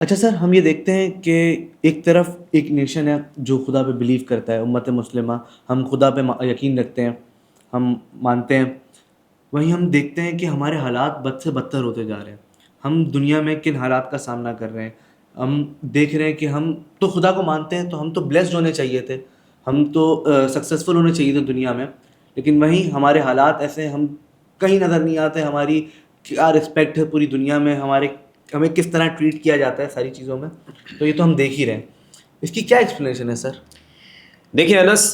اچھا سر، ہم یہ دیکھتے ہیں کہ ایک طرف ایک نیشن ہے جو خدا پہ بلیو کرتا ہے، امت مسلمہ، ہم خدا پہ یقین رکھتے ہیں، ہم مانتے ہیں. وہیں ہم دیکھتے ہیں کہ ہمارے حالات بد سے بدتر ہوتے جا رہے ہیں. ہم دنیا میں کن حالات کا سامنا کر رہے ہیں. ہم دیکھ رہے ہیں کہ ہم تو خدا کو مانتے ہیں، تو ہم تو بلیسڈ ہونے چاہیے تھے، ہم تو سکسیزفل ہونے چاہیے تھے دنیا میں. لیکن وہیں ہمارے حالات ایسے ہم کہیں نظر نہیں آتے. ہماری کیا رسپیکٹ ہے پوری دنیا میں، ہمیں کس طرح ٹریٹ کیا جاتا ہے ساری چیزوں میں. تو یہ تو ہم دیکھ ہی رہے ہیں. اس کی کیا ایکسپلینیشن ہے سر؟ دیکھیں انس،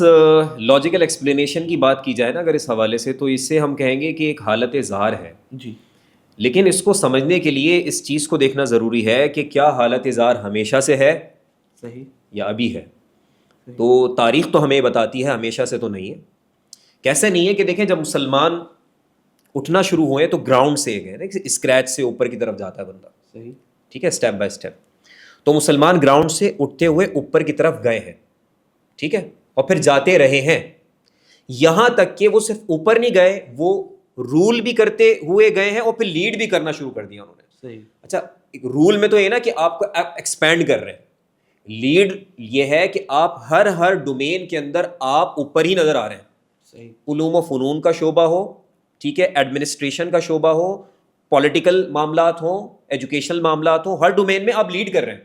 لاجیکل ایکسپلینیشن کی بات کی جائے نا اگر اس حوالے سے، تو اس سے ہم کہیں گے کہ ایک حالت ظاہر ہے. جی. لیکن اس کو سمجھنے کے لیے اس چیز کو دیکھنا ضروری ہے کہ کیا حالت ظاہر ہمیشہ سے ہے صحیح. یا ابھی ہے. تو تاریخ تو ہمیں بتاتی ہے ہمیشہ سے تو نہیں ہے. کیسے نہیں ہے کہ دیکھیں جب مسلمان اٹھنا شروع ہوئے تو گراؤنڈ سے گئے، اسکریچ سے اوپر کی طرف جاتا ہے بندہ. صحیح. ٹھیک ہے، اسٹیپ بائی اسٹیپ. تو مسلمان گراؤنڈ سے اٹھتے ہوئے اوپر کی طرف گئے ہیں. ٹھیک ہے، اور پھر جاتے رہے ہیں یہاں تک کہ وہ صرف اوپر نہیں گئے، وہ رول بھی کرتے ہوئے گئے ہیں اور پھر لیڈ بھی کرنا شروع کر دیا انہوں نے. صحیح. اچھا، رول میں تو یہ نا کہ آپ کو ایکسپینڈ کر رہے ہیں. لیڈ یہ ہے کہ آپ ہر ڈومین کے اندر آپ اوپر ہی نظر آ رہے ہیں. صحیح. علوم و فنون کا شعبہ ہو، ٹھیک ہے، ایڈمنسٹریشن کا شعبہ ہو، پولیٹیکل معاملات ہوں، ایجوکیشنل معاملات ہوں، ہر ڈومین میں آپ لیڈ کر رہے ہیں.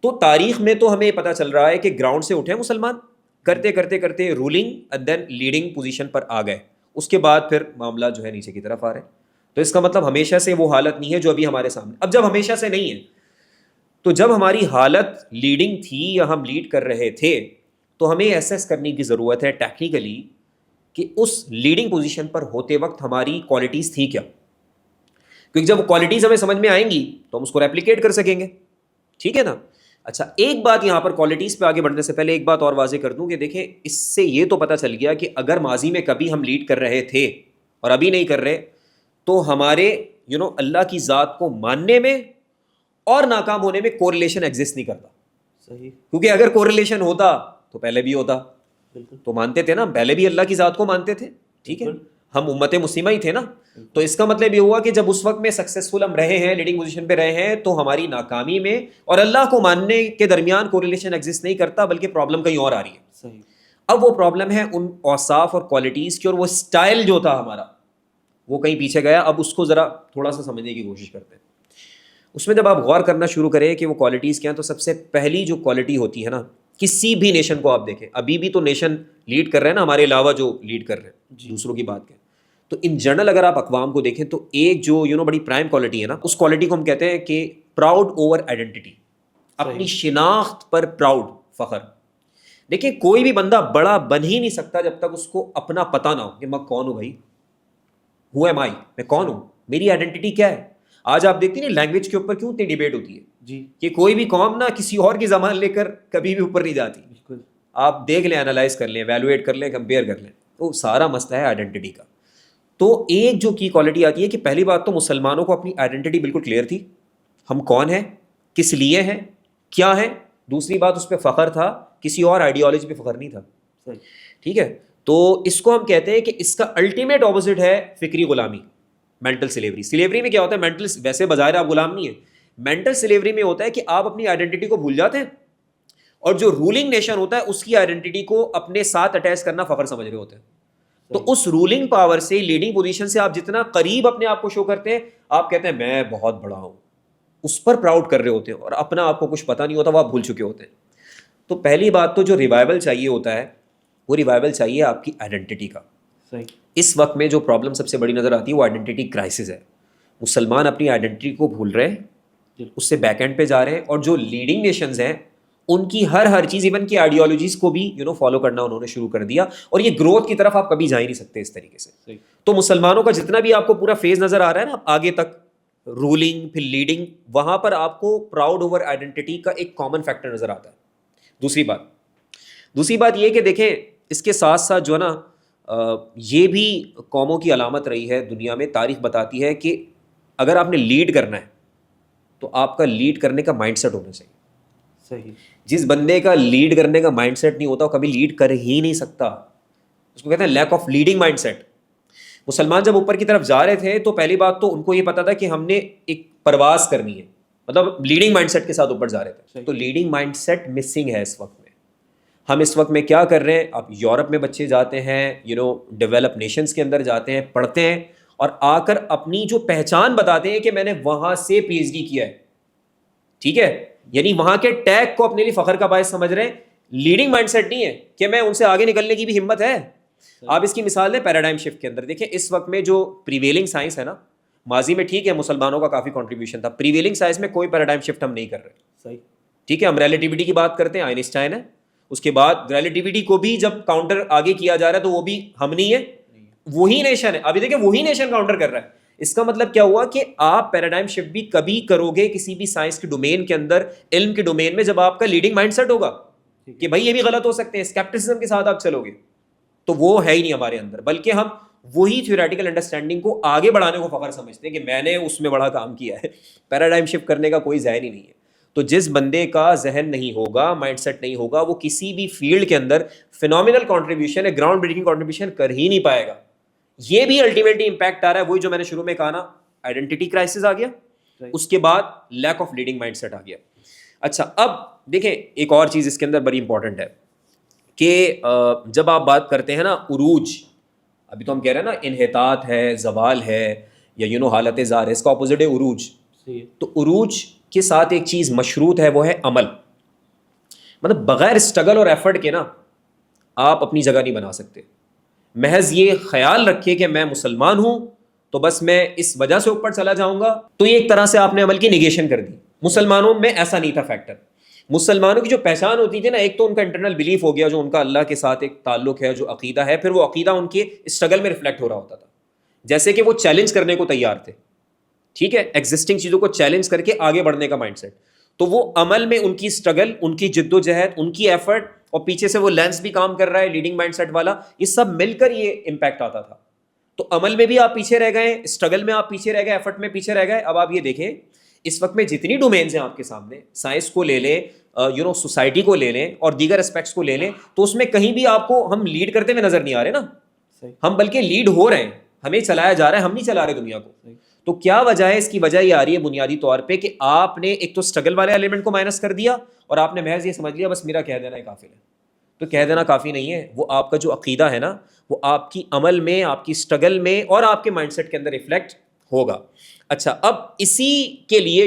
تو تاریخ میں تو ہمیں پتہ چل رہا ہے کہ گراؤنڈ سے اٹھے مسلمان، کرتے کرتے کرتے rolling and then leading position پر آ گئے. اس کے بعد پھر معاملہ جو ہے نیچے کی طرف آ رہے ہیں. تو اس کا مطلب ہمیشہ سے وہ حالت نہیں ہے جو ابھی ہمارے سامنے. اب جب ہمیشہ سے نہیں ہے تو جب ہماری حالت لیڈنگ تھی یا ہم لیڈ کر رہے تھے تو ہمیں ایسیس کرنے کی ضرورت ہے ٹیکنیکلی کہ اس لیڈنگ پوزیشن پر ہوتے وقت ہماری کوالٹیز تھی کیا. کیونکہ جب کوالٹیز ہمیں سمجھ میں آئیں گی تو ہم اس کو ریپلیکیٹ کر سکیں گے. ٹھیک ہے نا. اچھا، ایک بات یہاں پر کوالٹیز پہ آگے بڑھنے سے پہلے ایک بات اور واضح کر دوں کہ دیکھیں اس سے یہ تو پتہ چل گیا کہ اگر ماضی میں کبھی ہم لیڈ کر رہے تھے اور ابھی نہیں کر رہے تو ہمارے اللہ کی ذات کو ماننے میں اور ناکام ہونے میں کوریلیشن ایگزسٹ نہیں کرتا. صحیح. کیونکہ اگر کوریلیشن ہوتا تو پہلے بھی ہوتا. بالکل. تو مانتے تھے نا، پہلے بھی اللہ کی ذات کو مانتے تھے. ٹھیک ہے، ہم امت مسلمہ ہی تھے نا. تو اس کا مطلب یہ ہوا کہ جب اس وقت میں سکسیسفل ہم رہے ہیں، لیڈنگ پوزیشن پہ رہے ہیں، تو ہماری ناکامی میں اور اللہ کو ماننے کے درمیان کوریلیشن ایگزسٹ نہیں کرتا، بلکہ پرابلم کہیں اور آ رہی ہے. صحیح. اب وہ پرابلم ہے ان اوصاف اور کوالٹیز کی، اور وہ اسٹائل جو تھا ہمارا وہ کہیں پیچھے گیا. اب اس کو ذرا تھوڑا سا سمجھنے کی کوشش کرتے ہیں. اس میں جب آپ غور کرنا شروع کریں کہ وہ کوالٹیز کیا ہیں، تو سب سے پہلی جو کوالٹی ہوتی ہے نا، کسی بھی نیشن کو آپ دیکھیں، ابھی بھی تو نیشن لیڈ کر رہے ہیں نا ہمارے علاوہ جو لیڈ کر رہے ہیں، دوسروں کی بات کریں تو ان جنرل اگر آپ اقوام کو دیکھیں تو ایک جو بڑی پرائم کوالٹی ہے نا، اس کوالٹی کو ہم کہتے ہیں کہ پراؤڈ اوور آئیڈینٹی. اپنی شناخت پر پراؤڈ، فخر. دیکھیں کوئی بھی بندہ بڑا بن ہی نہیں سکتا جب تک اس کو اپنا پتہ نہ ہو کہ میں کون ہوں. بھائی ہو ایم آئی، میں کون ہوں، میری آئیڈینٹی کیا ہے. آج آپ دیکھتے ہیں لینگویج کے اوپر کیوں اتنی ڈیبیٹ ہوتی ہے جی. کہ کوئی بھی قوم نہ کسی اور کی زبان لے کر کبھی بھی اوپر نہیں جاتی. بالکل. آپ دیکھ لیں، انالائز کر لیں، ایویلویٹ کر لیں، کمپیئر کر لیں. تو سارا مسئلہ ہے آئیڈینٹی کا. تو ایک جو کی کوالٹی آتی ہے کہ پہلی بات تو مسلمانوں کو اپنی آئیڈینٹی بالکل کلیئر تھی، ہم کون ہیں، کس لیے ہیں، کیا ہے. دوسری بات اس پہ فخر تھا، کسی اور آئیڈیالوجی پہ فخر نہیں تھا. ٹھیک ہے. تو اس کو ہم کہتے ہیں کہ اس کا الٹیمیٹ اپوزٹ ہے فکری غلامی، مینٹل سلیوری. سلیوری میں کیا ہوتا ہے؟ مینٹل، ویسے بظاہر آپ غلام نہیں ہیں، مینٹل سلیوری میں ہوتا ہے کہ آپ اپنی آئیڈینٹی کو بھول جاتے ہیں اور جو رولنگ نیشن ہوتا ہے اس کی آئیڈینٹی کو اپنے ساتھ اٹیچ کرنا فخر سمجھ رہے ہوتے ہیں. تو اس رولنگ پاور سے، لیڈنگ پوزیشن سے آپ جتنا قریب اپنے آپ کو شو کرتے ہیں، آپ کہتے ہیں میں بہت بڑا ہوں، اس پر پراؤڈ کر رہے ہوتے ہیں، اور اپنا آپ کو کچھ پتہ نہیں ہوتا، وہ آپ بھول چکے ہوتے ہیں. تو پہلی بات تو جو ریوائول چاہیے ہوتا ہے وہ ریوائول چاہیے آپ کی آئیڈینٹی کا. اس وقت میں جو پرابلم سب سے بڑی نظر آتی ہے وہ آئیڈینٹی کرائسس ہے. مسلمان اپنی آئیڈینٹی کو بھول رہے ہیں، اس سے بیک اینڈ پہ جا رہے ہیں، اور جو لیڈنگ نیشنز ہیں ان کی ہر چیز، ایون کی آئیڈیالوجیز کو بھی فالو کرنا انہوں نے شروع کر دیا. اور یہ گروتھ کی طرف آپ کبھی جا ہی نہیں سکتے اس طریقے سے. تو مسلمانوں کا جتنا بھی آپ کو پورا فیز نظر آ رہا ہے نا آگے تک، رولنگ پھر لیڈنگ، وہاں پر آپ کو پراؤڈ اوور آئیڈینٹی کا ایک کامن فیکٹر نظر آتا ہے. دوسری بات یہ کہ دیکھیں اس کے ساتھ ساتھ جو ہے نا یہ بھی قوموں کی علامت رہی ہے دنیا میں. تاریخ بتاتی ہے کہ اگر آپ نے لیڈ کرنا ہے تو آپ کا لیڈ کرنے کا مائنڈ سیٹ ہونا چاہیے. صحیح. جس بندے کا لیڈ کرنے کا مائنڈ سیٹ نہیں ہوتا وہ کبھی لیڈ کر ہی نہیں سکتا. اس کو کہتے ہیں lack of leading mindset. مسلمان جب اوپر کی طرف جا رہے تھے تو پہلی بات تو ان کو یہ پتا تھا کہ ہم نے ایک پرواز کرنی ہے. مطلب لیڈنگ مائنڈ سیٹ کے ساتھ اوپر جا رہے تھے. تو لیڈنگ مائنڈ سیٹ مسنگ ہے اس وقت میں. ہم اس وقت میں کیا کر رہے ہیں؟ اب یورپ میں بچے جاتے ہیں، ڈیولپ نیشنز کے اندر جاتے ہیں، پڑھتے ہیں اور آ کر اپنی جو پہچان بتاتے ہیں کہ میں نے وہاں سے پی ایچ ڈی کیا ہے. ٹھیک ہے، یعنی وہاں کے ٹیگ کو اپنے لیے فخر کا باعث سمجھ رہے ہیں. لیڈنگ مائنڈ سیٹ نہیں ہے کہ میں ان سے آگے نکلنے کی بھی ہمت ہے. آپ اس کی مثال دیں پیراڈائم شفٹ کے اندر. دیکھیں اس وقت میں جو پریویلنگ سائنس ہے نا، ماضی میں ٹھیک ہے مسلمانوں کا کافی کنٹریبیوشن تھا، پریویلنگ سائنس میں کوئی پیراڈائم شفٹ ہم نہیں کر رہے. صحیح. ٹھیک ہے، ہم ریلیٹیوٹی کی بات کرتے ہیں، آئنسٹائن ہے. اس کے بعد ریلیٹیوٹی کو بھی جب کاؤنٹر آگے کیا جا رہا ہے تو وہ بھی ہم نہیں ہے، وہی نیشن ہے. ابھی دیکھیں وہی نیشن کاؤنٹر کر رہا ہے. اس کا مطلب کیا ہوا کہ آپ پیراڈائم شفٹ بھی کبھی کرو گے کسی بھی سائنس کے ڈومین کے اندر، علم کے ڈومین میں، جب آپ کا لیڈنگ مائنڈ سیٹ ہوگا کہ بھائی یہ بھی غلط ہو سکتے ہیں، اسکیپٹسزم کے ساتھ آپ چلو گے. تو وہ ہے ہی نہیں ہمارے اندر، بلکہ ہم وہی تھیوریٹیکل انڈرسٹینڈنگ کو آگے بڑھانے کو فخر سمجھتے ہیں کہ میں نے اس میں بڑا کام کیا ہے. پیراڈائم شفٹ کرنے کا کوئی ذہن ہی نہیں ہے. تو جس بندے کا ذہن نہیں ہوگا، مائنڈ سیٹ نہیں ہوگا، وہ کسی بھی فیلڈ کے اندر فینومینل کنٹریبیوشن ہے، گراؤنڈ بریکنگ کنٹریبیوشن کر ہی نہیں پائے گا. یہ بھی الٹیمیٹلی امپیکٹ آ رہا ہے وہی جو میں نے شروع میں کہا نا، آئیڈینٹی کرائسس آ گیا، اس کے بعد lack of leading mindset آ گیا. اچھا اب دیکھیں ایک اور چیز اس کے اندر بڑی امپورٹنٹ ہے کہ جب آپ بات کرتے ہیں نا عروج، ابھی تو ہم کہہ رہے ہیں نا انحطاط ہے، زوال ہے، یا حالت زار ہے، اس کا اپوزٹ ہے عروج. تو عروج کے ساتھ ایک چیز مشروط ہے، وہ ہے عمل. مطلب بغیر اسٹرگل اور ایفرٹ کے نا آپ اپنی جگہ نہیں بنا سکتے. محض یہ خیال رکھے کہ میں مسلمان ہوں تو بس میں اس وجہ سے اوپر چلا جاؤں گا، تو یہ ایک طرح سے آپ نے عمل کی نیگیشن کر دی. مسلمانوں میں ایسا نہیں تھا فیکٹر. مسلمانوں کی جو پہچان ہوتی تھی نا، ایک تو ان کا انٹرنل بلیف ہو گیا، جو ان کا اللہ کے ساتھ ایک تعلق ہے، جو عقیدہ ہے، پھر وہ عقیدہ ان کے اسٹرگل میں ریفلیکٹ ہو رہا ہوتا تھا. جیسے کہ وہ چیلنج کرنے کو تیار تھے، ٹھیک ہے، ایگزسٹنگ چیزوں کو چیلنج کر کے آگے بڑھنے کا مائنڈ سیٹ. تو وہ عمل میں ان کی اسٹرگل، ان کی جد و جہد، ان کی ایفرٹ، اور پیچھے سے وہ لینس بھی کام کر رہا ہے لیڈنگ مائنڈ سیٹ والا، یہ سب مل کر یہ امپیکٹ آتا تھا. تو عمل میں بھی آپ پیچھے رہ گئے، اسٹرگل میں آپ پیچھے رہ گئے، ایفرٹ میں پیچھے رہ گئے. اب آپ یہ دیکھیں اس وقت میں جتنی ڈومینز ہیں آپ کے سامنے، سائنس کو لے لیں، سوسائٹی کو لے لیں اور دیگر اسپیکٹس کو لے لیں، تو اس میں کہیں بھی آپ کو ہم لیڈ کرتے ہوئے نظر نہیں آ رہے نا. ہم بلکہ لیڈ ہو رہے ہیں، ہمیں چلایا جا رہا ہے، ہم نہیں چلا رہے دنیا کو. تو کیا وجہ ہے؟ اس کی وجہ یہ آ رہی ہے بنیادی طور پہ کہ آپ نے ایک تو اسٹرگل والے ایلیمنٹ کو مائنس کر دیا، اور آپ نے محض یہ سمجھ لیا بس میرا کہہ دینا ہی کافی ہے. تو کہہ دینا کافی نہیں ہے، وہ آپ کا جو عقیدہ ہے نا، وہ آپ کی عمل میں، آپ کی اسٹرگل میں اور آپ کے مائنڈ سیٹ کے اندر ریفلیکٹ ہوگا. اچھا اب اسی کے لیے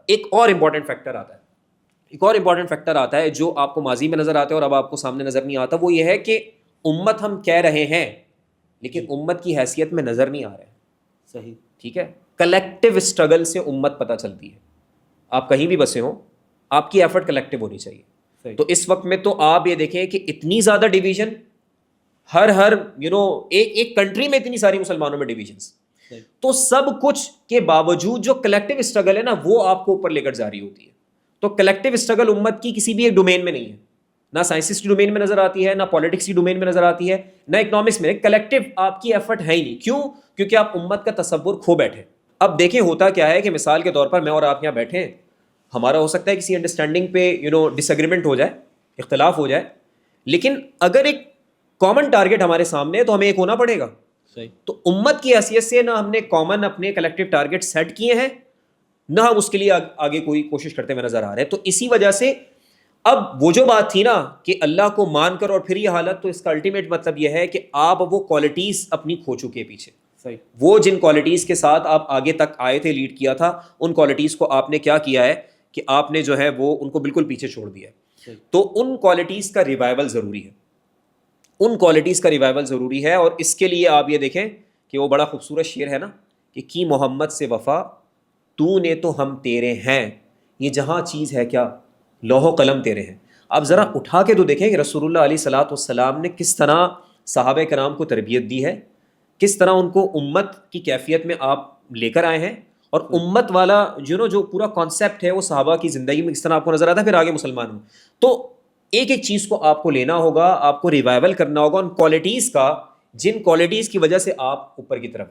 ایک اور امپورٹنٹ فیکٹر آتا ہے، ایک اور امپورٹنٹ فیکٹر آتا ہے جو آپ کو ماضی میں نظر آتا ہے اور اب آپ کو سامنے نظر نہیں آتا. وہ یہ ہے کہ امت ہم کہہ رہے ہیں لیکن امت کی حیثیت میں نظر نہیں آ رہے. صحیح. ٹھیک ہے، کلیکٹیو اسٹرگل سے امت پتہ چلتی ہے. آپ کہیں بھی بسے ہوں، آپ کی ایفرٹ کلیکٹیو ہونی چاہیے. تو اس وقت میں تو آپ یہ دیکھیں کہ اتنی زیادہ ڈویژن، ہر ایک کنٹری میں اتنی ساری مسلمانوں میں ڈویژنس، تو سب کچھ کے باوجود جو کلیکٹیو اسٹرگل ہے نا، وہ آپ کو اوپر لے کر جا رہی ہوتی ہے. تو کلیکٹیو اسٹرگل امت کی کسی بھی ایک ڈومین میں نہیں ہے، نہ سائنسز کی ڈومین میں نظر آتی ہے، نہ پالیٹکس کی ڈومین میں نظر آتی ہے، نہ اکنامکس میں. کلیکٹیو آپ کی ایفرٹ ہے ہی نہیں. کیوں؟ کیونکہ آپ امت کا تصور کھو بیٹھے. اب دیکھیں ہوتا کیا ہے کہ مثال کے طور پر میں اور آپ یہاں بیٹھے ہیں، ہمارا ہو سکتا ہے کسی انڈرسٹینڈنگ پہ ڈس ایگریمنٹ ہو جائے، اختلاف ہو جائے، لیکن اگر ایک کامن ٹارگیٹ ہمارے سامنے ہے تو ہمیں ایک ہونا پڑے گا. تو امت کی حیثیت سے نہ ہم نے کامن اپنے کلیکٹیو ٹارگیٹ سیٹ کیے ہیں، نہ ہم اس کے لیے آگے کوئی کوشش کرتے ہوئے نظر آ رہے ہیں. تو اسی وجہ سے اب وہ جو بات تھی نا کہ اللہ کو مان کر اور پھر یہ حالت، تو اس کا الٹیمیٹ مطلب یہ ہے کہ آپ وہ کوالٹیز اپنی کھو چکے پیچھے. وہ جن کوالٹیز کے ساتھ آپ آگے تک آئے تھے، لیڈ کیا تھا، ان کوالٹیز کو آپ نے کیا کیا ہے کہ آپ نے جو ہے وہ ان کو بالکل پیچھے چھوڑ دیا ہے. تو ان کوالٹیز کا ریوائول ضروری ہے، ان کوالٹیز کا ریوائول ضروری ہے. اور اس کے لیے آپ یہ دیکھیں کہ وہ بڑا خوبصورت شعر ہے نا کہ کی محمد سے وفا تو نے تو ہم تیرے ہیں، یہ جہاں چیز ہے کیا لوح و قلم تیرے ہیں. آپ ذرا اٹھا کے تو دیکھیں کہ رسول اللہ علیہ الصلوۃ والسلام نے کس طرح صحابہ کرام کو تربیت دی ہے، کس طرح ان کو امت کی کیفیت میں آپ لے کر آئے ہیں، اور امت والا جو پورا کانسیپٹ ہے وہ صحابہ کی زندگی میں کس طرح آپ کو نظر آتا ہے، پھر آگے مسلمان ہوں. تو ایک ایک چیز کو آپ کو لینا ہوگا، آپ کو ریوائول کرنا ہوگا ان کوالٹیز کا، جن کوالٹیز کی وجہ سے آپ اوپر کی طرف